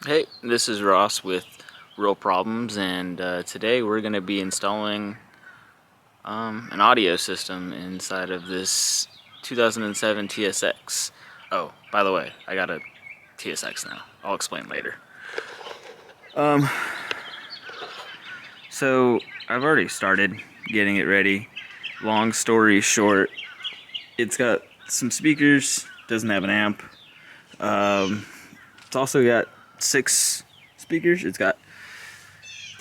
Hey, this is Ross with RillProblems, and today we're going to be installing an audio system inside of this 2007 TSX. Oh, by the way, I got a TSX now. I'll explain later. So I've already started getting it ready. Long story short, it's got some speakers, doesn't have an amp. It's also got 6 speakers. It's got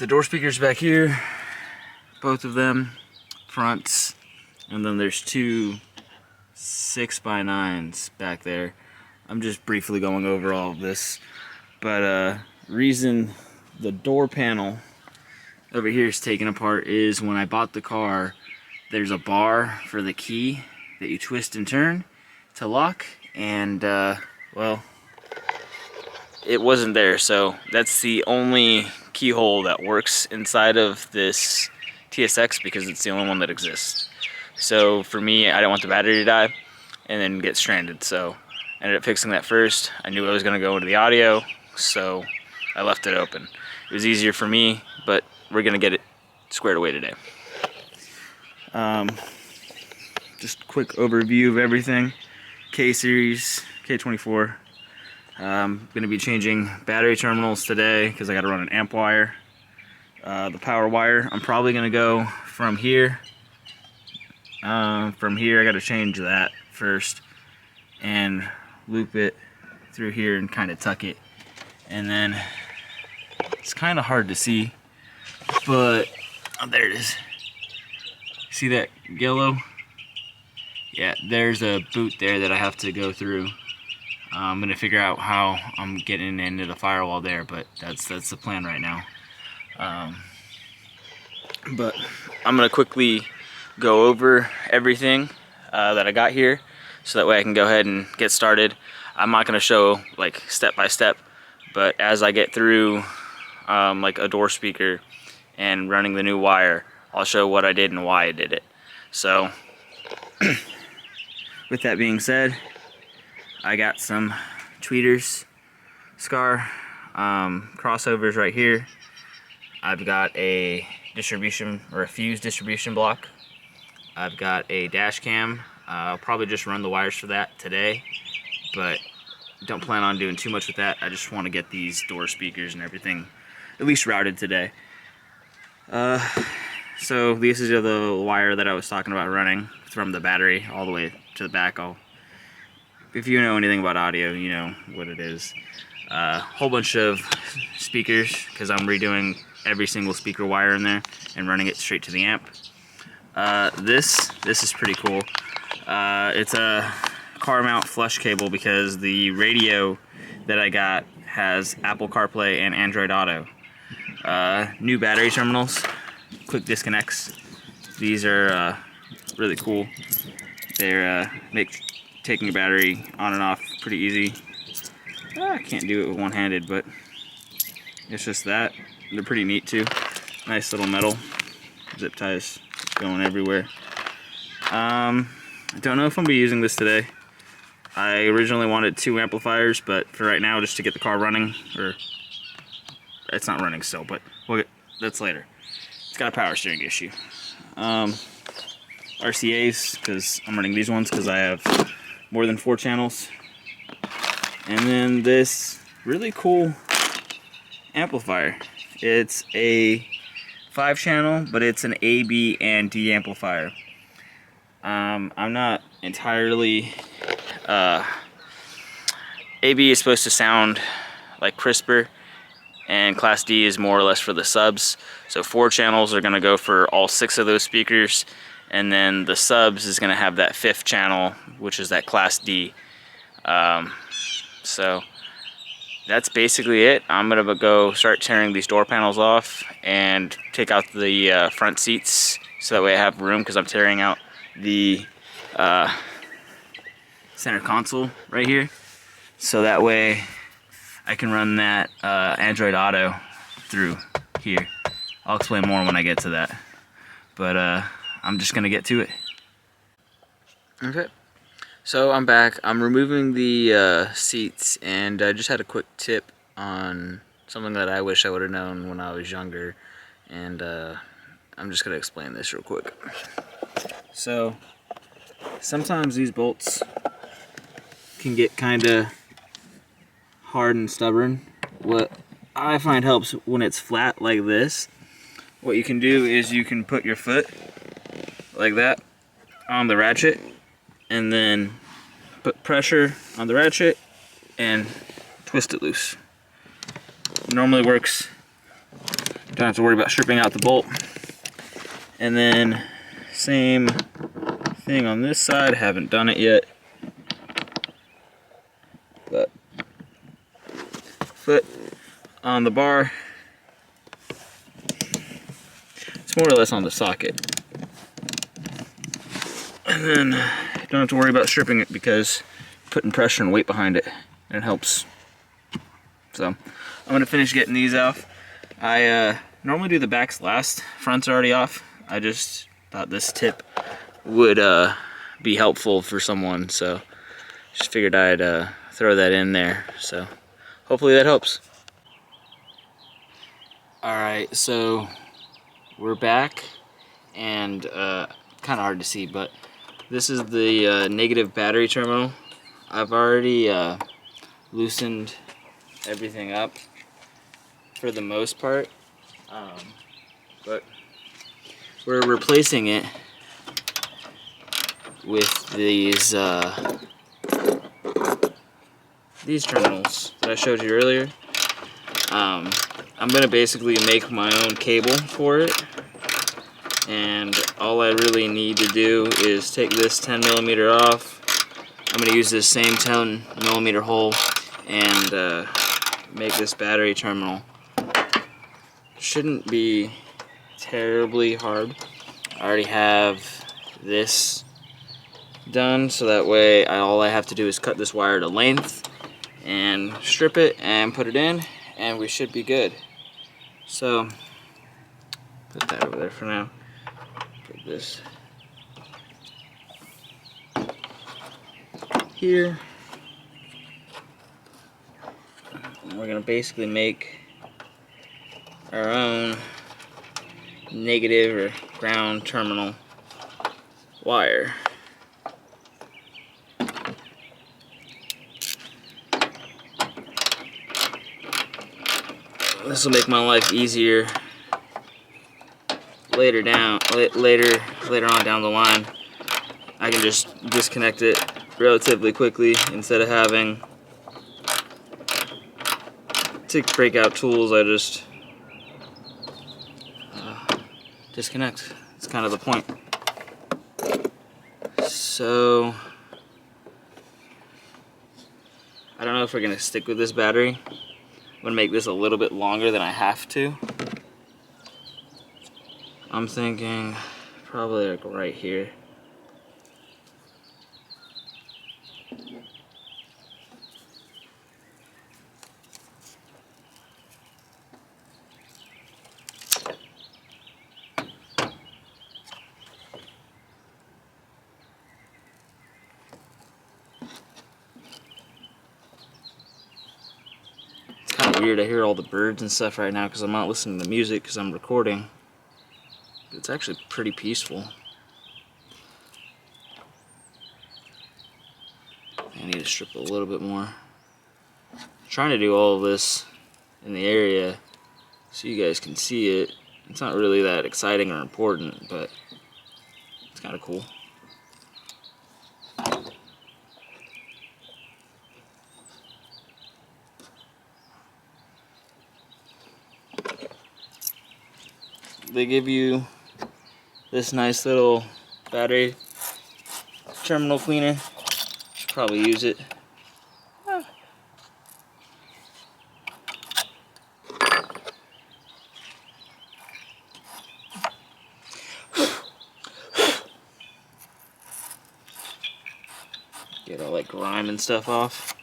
the door speakers back here, both of them, fronts, and then there's 2 6x9s back there. I'm just briefly going over all of this, but reason the door panel over here is taken apart is when I bought the car, there's a bar for the key that you twist and turn to lock, and well, it wasn't there, so that's the only keyhole that works inside of this TSX because it's the only one that exists. So for me, I didn't want the battery to die and then get stranded, so I ended up fixing that first. I knew I was going to go into the audio, so I left it open. It was easier for me, but we're going to get it squared away today. Just a quick overview of everything. K-Series, K24. I'm going to be changing battery terminals today because I got to run an amp wire. The power wire, I'm probably going to go from here. From here I got to change that first and loop it through here and kind of tuck it. And then it's kind of hard to see, but oh, there it is. See that yellow? Yeah, there's a boot there that I have to go through. I'm gonna figure out how I'm getting into the firewall there, but that's the plan right now. But I'm gonna quickly go over everything that I got here, so that way I can go ahead and get started. I'm not gonna show like step by step, but as I get through like a door speaker and running the new wire, I'll show what I did and why I did it. So with that being said, I got some tweeters, Scar crossovers right here. I've got a distribution or a fuse distribution block. I've got a dash cam. I'll probably just run the wires for that today, but don't plan on doing too much with that. I just want to get these door speakers and everything at least routed today. So this is the wire that I was talking about running from the battery all the way to the back. If you know anything about audio, you know what it is. Whole bunch of speakers because I'm redoing every single speaker wire in there and running it straight to the amp. This is pretty cool. It's a car mount flush cable because the radio that I got has Apple CarPlay and Android Auto. New battery terminals, quick disconnects. These are really cool. They're make taking a battery on and off pretty easy. I can't do it with one-handed, but it's just that. They're pretty neat too. Nice little metal zip ties going everywhere. I don't know if I'm gonna be using this today. I originally wanted 2 amplifiers, but for right now, just to get the car running, or it's not running still, but that's later. It's got a power steering issue. RCAs, because I'm running these ones because I have more than 4 channels. And then this really cool amplifier. It's a 5-channel, but it's an A, B, and D amplifier. I'm not entirely... AB is supposed to sound like crisper, and Class D is more or less for the subs. So 4 channels are going to go for all 6 of those speakers, and then the subs is going to have that 5th channel, which is that Class D. So that's basically it. I'm gonna go start tearing these door panels off and take out the front seats, so that way I have room, because I'm tearing out the center console right here, so that way I can run that Android Auto through here. I'll explain more when I get to that, but I'm just gonna get to it. Okay. So I'm back. I'm removing the seats, and I just had a quick tip on something that I wish I would have known when I was younger, and I'm just going to explain this real quick. So sometimes these bolts can get kind of hard and stubborn. What I find helps when it's flat like this, what you can do is you can put your foot like that on the ratchet and then put pressure on the ratchet and twist it loose. Normally works. Don't have to worry about stripping out the bolt. And then same thing on this side. Haven't done it yet, but foot on the bar. It's more or less on the socket. And then you don't have to worry about stripping it because putting pressure and weight behind it, and it helps. So I'm gonna finish getting these off. I normally do the backs last. Fronts are already off. I just thought this tip would be helpful for someone, so just figured I'd throw that in there. So hopefully that helps. Alright, so we're back, and kind of hard to see, but this is the negative battery terminal. I've already loosened everything up for the most part, but we're replacing it with these terminals that I showed you earlier. I'm gonna basically make my own cable for it, and all I really need to do is take this 10mm off. I'm gonna use this same 10mm hole and make this battery terminal. Shouldn't be terribly hard. I already have this done, so that way all I have to do is cut this wire to length and strip it and put it in, and we should be good. So put that over there for now. Put this here. And we're gonna basically make our own negative or ground terminal wire. This will make my life easier later on down the line. I can just disconnect it relatively quickly instead of having to break out tools. I just disconnect. It's kind of the point. So I don't know if we're gonna stick with this battery. I'm gonna make this a little bit longer than I have to. I'm thinking probably like right here. It's kind of weird. I hear all the birds and stuff right now because I'm not listening to music because I'm recording. It's actually pretty peaceful. I need to strip a little bit more. I'm trying to do all of this in the area so you guys can see it. It's not really that exciting or important, but it's kind of cool. They give you this nice little battery terminal cleaner. Should probably use it. Get all like grime and stuff off.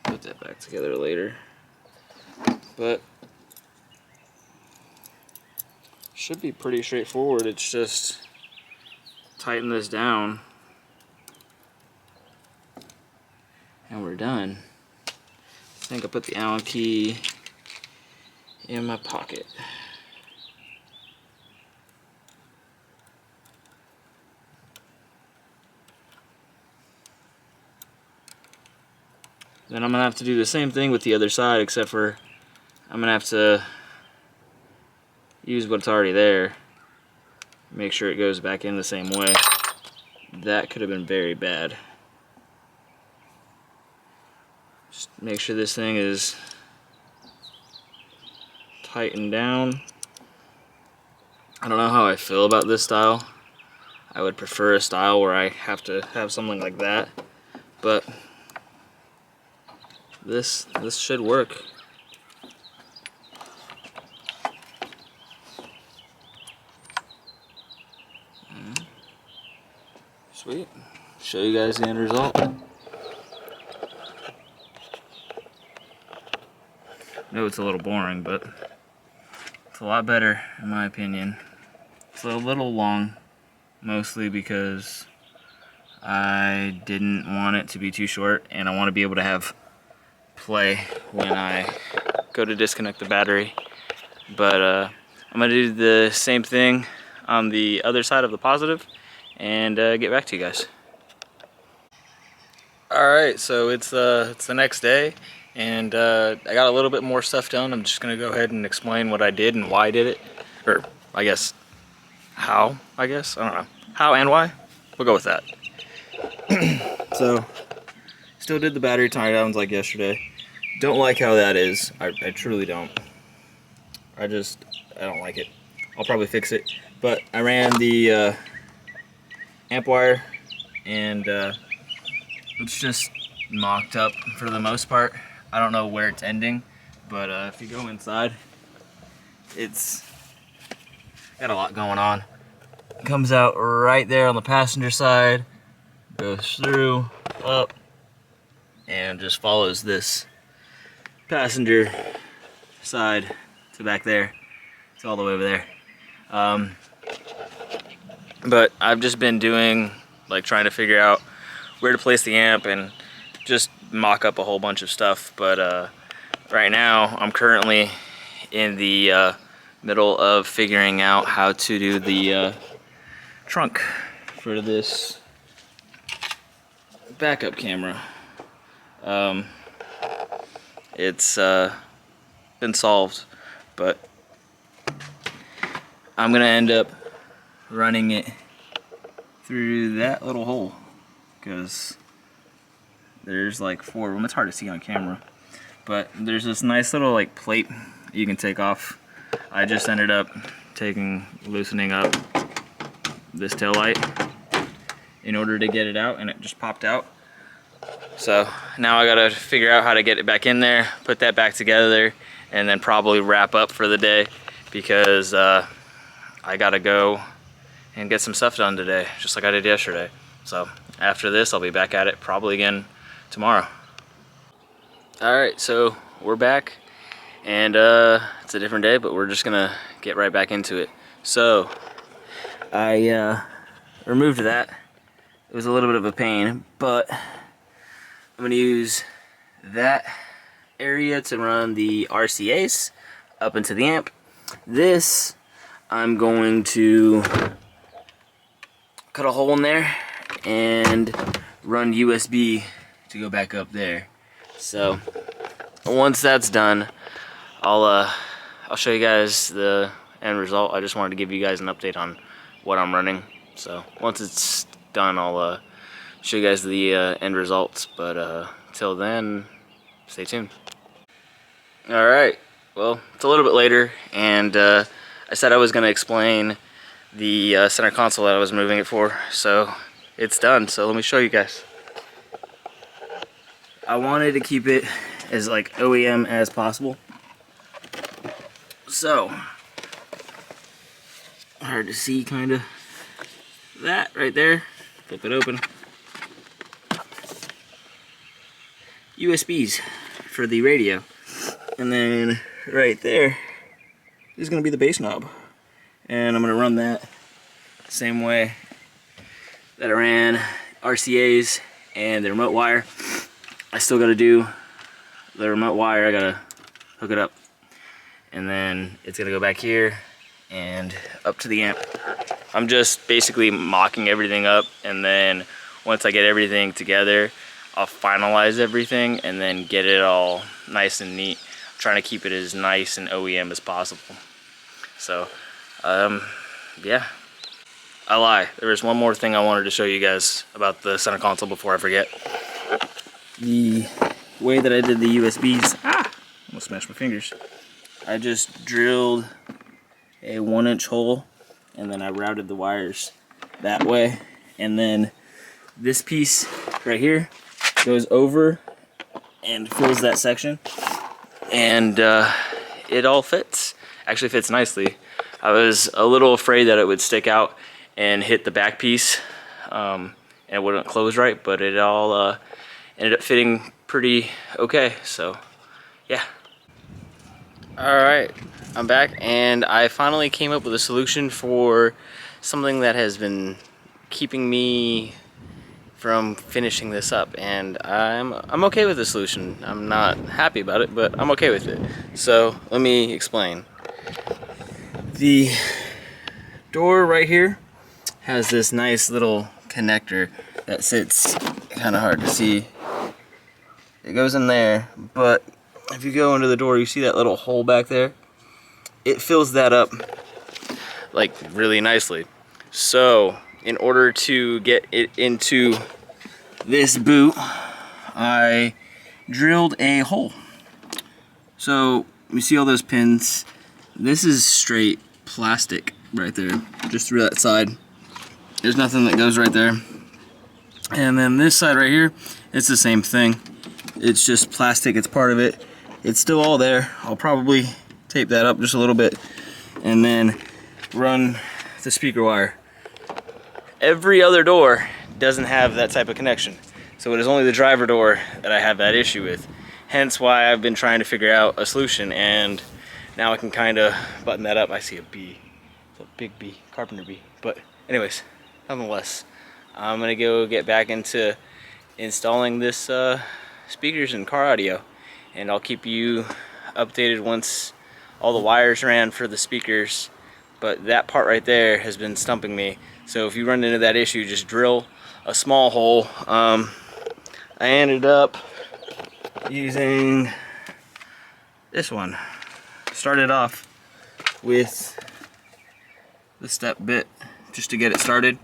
Put that back together later. But should be pretty straightforward. It's just tighten this down and we're done. I think I put the Allen key in my pocket. Then I'm gonna have to do the same thing with the other side, except for I'm gonna have to use what's already there. Make sure it goes back in the same way. That could have been very bad. Just make sure this thing is tightened down. I don't know how I feel about this style. I would prefer a style where I have to have something like that, but this should work. Sweet. Show you guys the end result. I know it's a little boring, but it's a lot better in my opinion. It's a little long, mostly because I didn't want it to be too short, and I want to be able to have play when I go to disconnect the battery. But I'm gonna do the same thing on the other side of the positive and get back to you guys. Alright, so it's the next day, and I got a little bit more stuff done. I'm just gonna go ahead and explain what I did and why I did it, or I guess how, I don't know, how and why. We'll go with that. So still did the battery tie downs like yesterday. Don't like how that is. I truly don't. I don't like it. I'll probably fix it. But I ran the amp wire, and it's just mocked up for the most part. I don't know where it's ending, but if you go inside, it's got a lot going on. It comes out right there on the passenger side, goes through, up, and just follows this passenger side to back there. It's all the way over there. But I've just been doing, like, trying to figure out where to place the amp and just mock up a whole bunch of stuff. But right now I'm currently in the middle of figuring out how to do the trunk for this backup camera. It's been solved, but I'm gonna end up running it through that little hole, because there's like 4 of them. It's hard to see on camera, but there's this nice little like plate you can take off. I just ended up loosening up this tail light in order to get it out, and it just popped out. So now I gotta figure out how to get it back in there, put that back together, and then probably wrap up for the day, because I gotta go and get some stuff done today, just like I did yesterday. So after this, I'll be back at it probably again tomorrow. Alright, so we're back, and it's a different day, but we're just gonna get right back into it. So I removed that. It was a little bit of a pain, but I'm gonna use that area to run the RCAs up into the amp. This, I'm going to cut a hole in there and run USB to go back up there. So once that's done, I'll show you guys the end result. I just wanted to give you guys an update on what I'm running. So once it's done, I'll show you guys the end results. But till then, stay tuned. Alright, well, it's a little bit later, and I said I was going to explain the center console that I was moving it for, so it's done. So let me show you guys. I wanted to keep it as like OEM as possible, so hard to see, kind of, that right there. Flip it open. USBs for the radio, and then right there is going to be the bass knob, and I'm going to run that the same way that I ran RCAs and the remote wire. I still got to do the remote wire. I got to hook it up, and then it's going to go back here and up to the amp. I'm just basically mocking everything up, and then once I get everything together, I'll finalize everything and then get it all nice and neat. I'm trying to keep it as nice and OEM as possible. So, yeah. I lie. There was one more thing I wanted to show you guys about the center console before I forget. The way that I did the USBs, almost smashed my fingers. I just drilled a 1-inch hole, and then I routed the wires that way, and then this piece right here goes over and fills that section, and it all fits. Actually fits nicely. I was a little afraid that it would stick out and hit the back piece, and it wouldn't close right, but it all ended up fitting pretty okay. So yeah. Alright, I'm back, and I finally came up with a solution for something that has been keeping me from finishing this up, and I'm okay with the solution. I'm not happy about it, but I'm okay with it. So let me explain. The door right here has this nice little connector that sits kind of hard to see. It goes in there, but if you go into the door, you see that little hole back there? It fills that up like really nicely. So in order to get it into this boot, I drilled a hole. So you see all those pins? This is straight plastic right there, just through that side. There's nothing that goes right there. And then this side right here, it's the same thing. It's just plastic, it's part of it. It's still all there. I'll probably tape that up just a little bit and then run the speaker wire. Every other door doesn't have that type of connection. So it is only the driver door that I have that issue with. Hence why I've been trying to figure out a solution, and now I can kind of button that up. I see a bee. It's a big bee, carpenter bee. But anyways, nonetheless, I'm gonna go get back into installing this speakers and car audio, and I'll keep you updated once all the wires ran for the speakers. But that part right there has been stumping me. So if you run into that issue, just drill a small hole. I ended up using this one. Started off with the step bit just to get it started,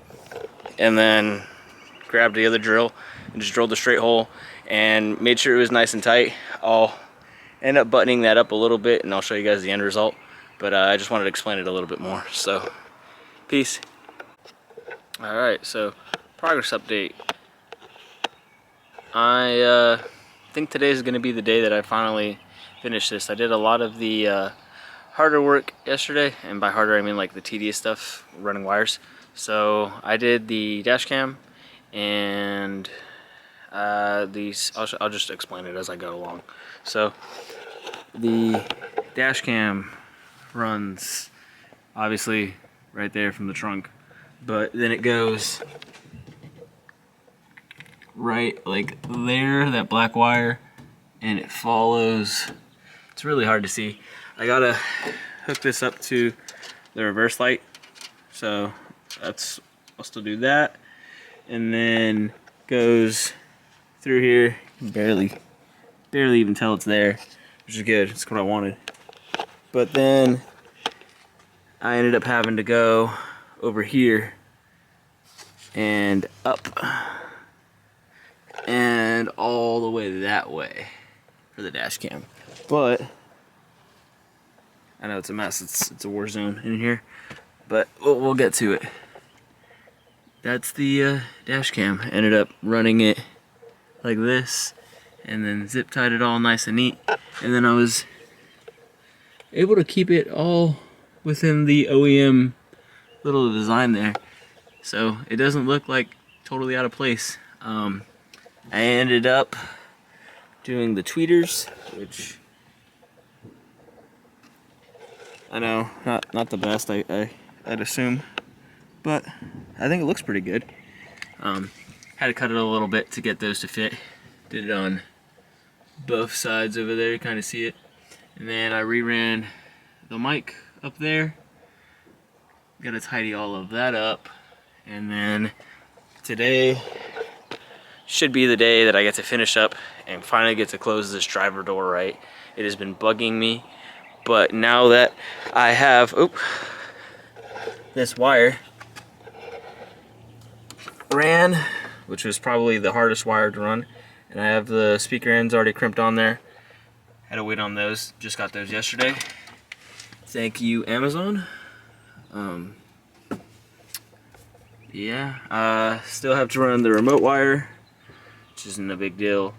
and then grabbed the other drill and just drilled a straight hole and made sure it was nice and tight. I'll end up buttoning that up a little bit, and I'll show you guys the end result, but I just wanted to explain it a little bit more. So peace. Alright, so progress update. I think today is going to be the day that I finally finish this. I did a lot of the harder work yesterday, and by harder I mean like the tedious stuff, running wires. So I did the dash cam, and I'll just explain it as I go along. So the dash cam runs obviously right there from the trunk, but then it goes right like there, that black wire, and it follows. It's really hard to see. I gotta hook this up to the reverse light, so I'll still do that, and then goes through here. Barely even tell it's there, which is good. It's what I wanted. But then I ended up having to go over here and up and all the way that way for the dash cam. But I know it's a mess. It's a war zone in here, but we'll get to it. That's the dash cam. Ended up running it like this, and then zip tied it all nice and neat, and then I was able to keep it all within the OEM little design there, so it doesn't look like totally out of place. I ended up doing the tweeters, which I know not the best, I'd assume, but I think it looks pretty good. Had to cut it a little bit to get those to fit. Did it on both sides over there, you kind of see it. And then I reran the mic up there. Gotta tidy all of that up. And then today should be the day that I get to finish up and finally get to close this driver door right. It has been bugging me, but now that I have this wire ran, which was probably the hardest wire to run, and I have the speaker ends already crimped on there. Had to wait on those, just got those yesterday. Thank you, Amazon. Yeah, still have to run the remote wire, which isn't a big deal.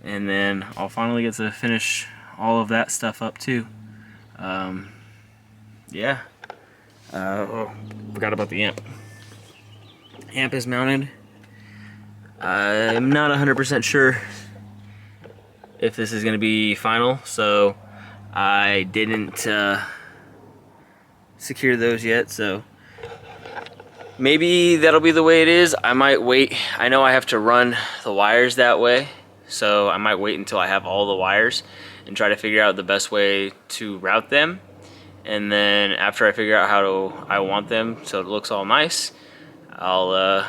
And then I'll finally get to finish all of that stuff up too. Yeah. Oh, forgot about the amp. Amp is mounted. I'm not 100% sure if this is going to be final, so I didn't secure those yet, so maybe that'll be the way it is. I might wait. I know I have to run the wires that way, so I might wait until I have all the wires and try to figure out the best way to route them. And then after I figure out how I want them so it looks all nice, I'll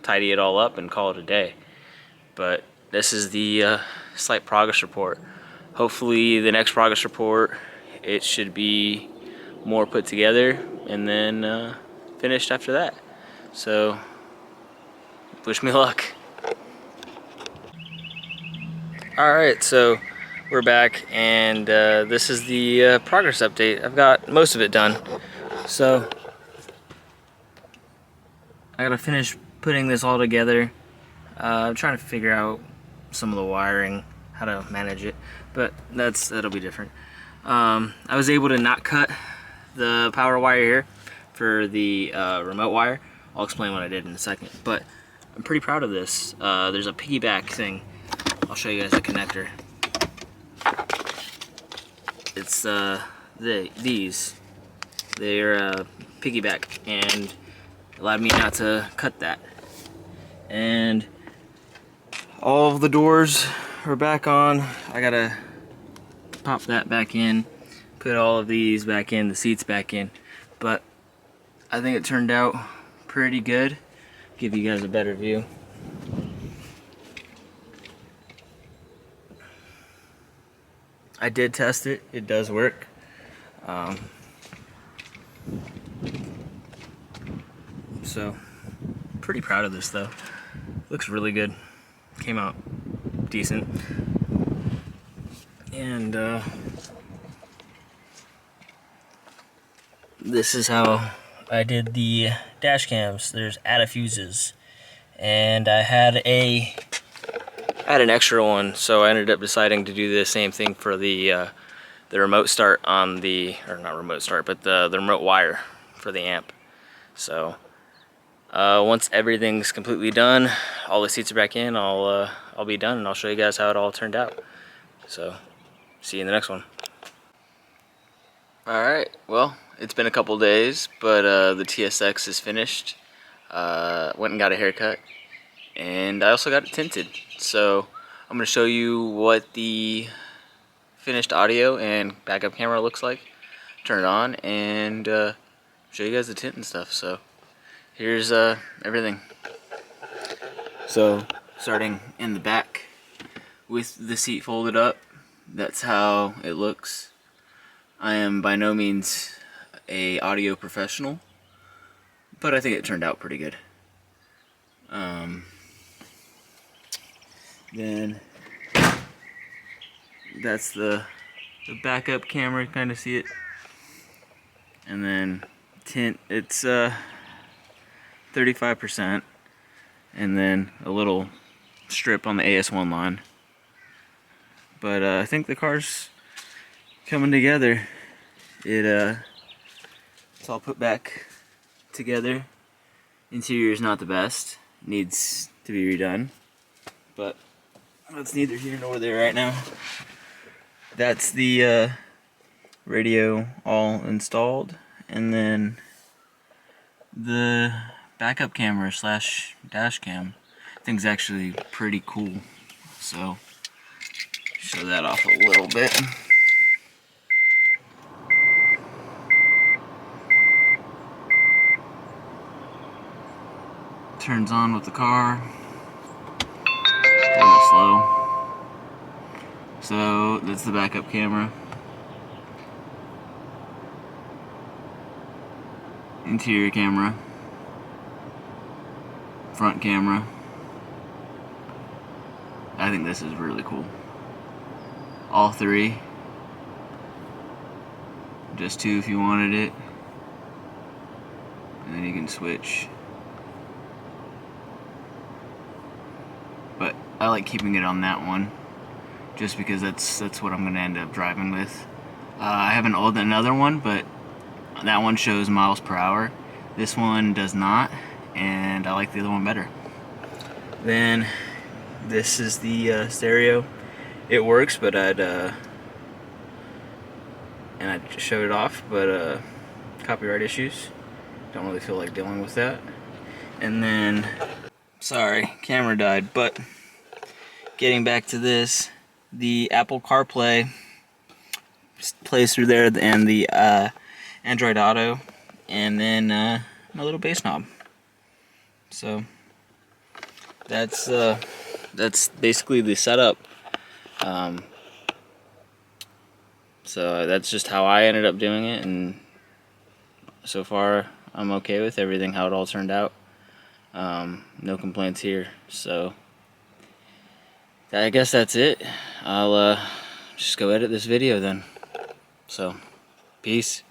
tidy it all up and call it a day. But this is the slight progress report. Hopefully the next progress report, it should be more put together and then finished after that. So wish me luck. Alright, so we're back, and this is the progress update. I've got most of it done, so I gotta finish putting this all together. I'm trying to figure out some of the wiring, how to manage it, but that'll be different. I was able to not cut the power wire here for the remote wire. I'll explain what I did in a second, but I'm pretty proud of this. There's a piggyback thing. I'll show you guys the connector. It's these. They're piggyback, and allowed me not to cut that. And all of the doors are back on. I gotta pop that back in, put all of these back in, the seats back in. But I think it turned out pretty good. Give you guys a better view. I did test it. It does work. So pretty proud of this though. Looks really good. Came out decent. And this is how I did the dash cams. There's add fuses, and I had an extra one, so I ended up deciding to do the same thing for the remote start on the, or not remote start, but the remote wire for the amp. So once everything's completely done, all the seats are back in, I'll be done, and I'll show you guys how it all turned out. So see you in the next one. Alright, well, it's been a couple days, but the TSX is finished. Went and got a haircut, and I also got it tinted. So I'm going to show you what the finished audio and backup camera looks like. Turn it on and show you guys the tint and stuff. So here's everything. So starting in the back with the seat folded up, that's how it looks. I am by no means a audio professional, but I think it turned out pretty good. Then that's the backup camera, kind of see it. And then tint, it's 35%, and then a little strip on the AS1 line. But I think the car's coming together. It's all put back together. Interior is not the best, needs to be redone, but that's neither here nor there right now. That's the radio all installed, and then the backup camera slash dash cam thing's actually pretty cool. So show that off a little bit. Turns on with the car. A little slow. So that's the backup camera. Interior camera. Front camera. I think this is really cool. All three. Just two if you wanted it. And then you can switch. But I like keeping it on that one, just because that's what I'm gonna end up driving with. I have another one, but that one shows miles per hour. This one does not, and I like the other one better. Then this is the stereo. It works, but and I just showed it off, but copyright issues. Don't really feel like dealing with that. And then, sorry, camera died, but getting back to this, the Apple CarPlay plays through there, and the Android Auto, and then my little bass knob. So that's basically the setup. So that's just how I ended up doing it, and so far I'm okay with everything, how it all turned out. No complaints here. So I guess that's it. I'll just go edit this video then. So, peace.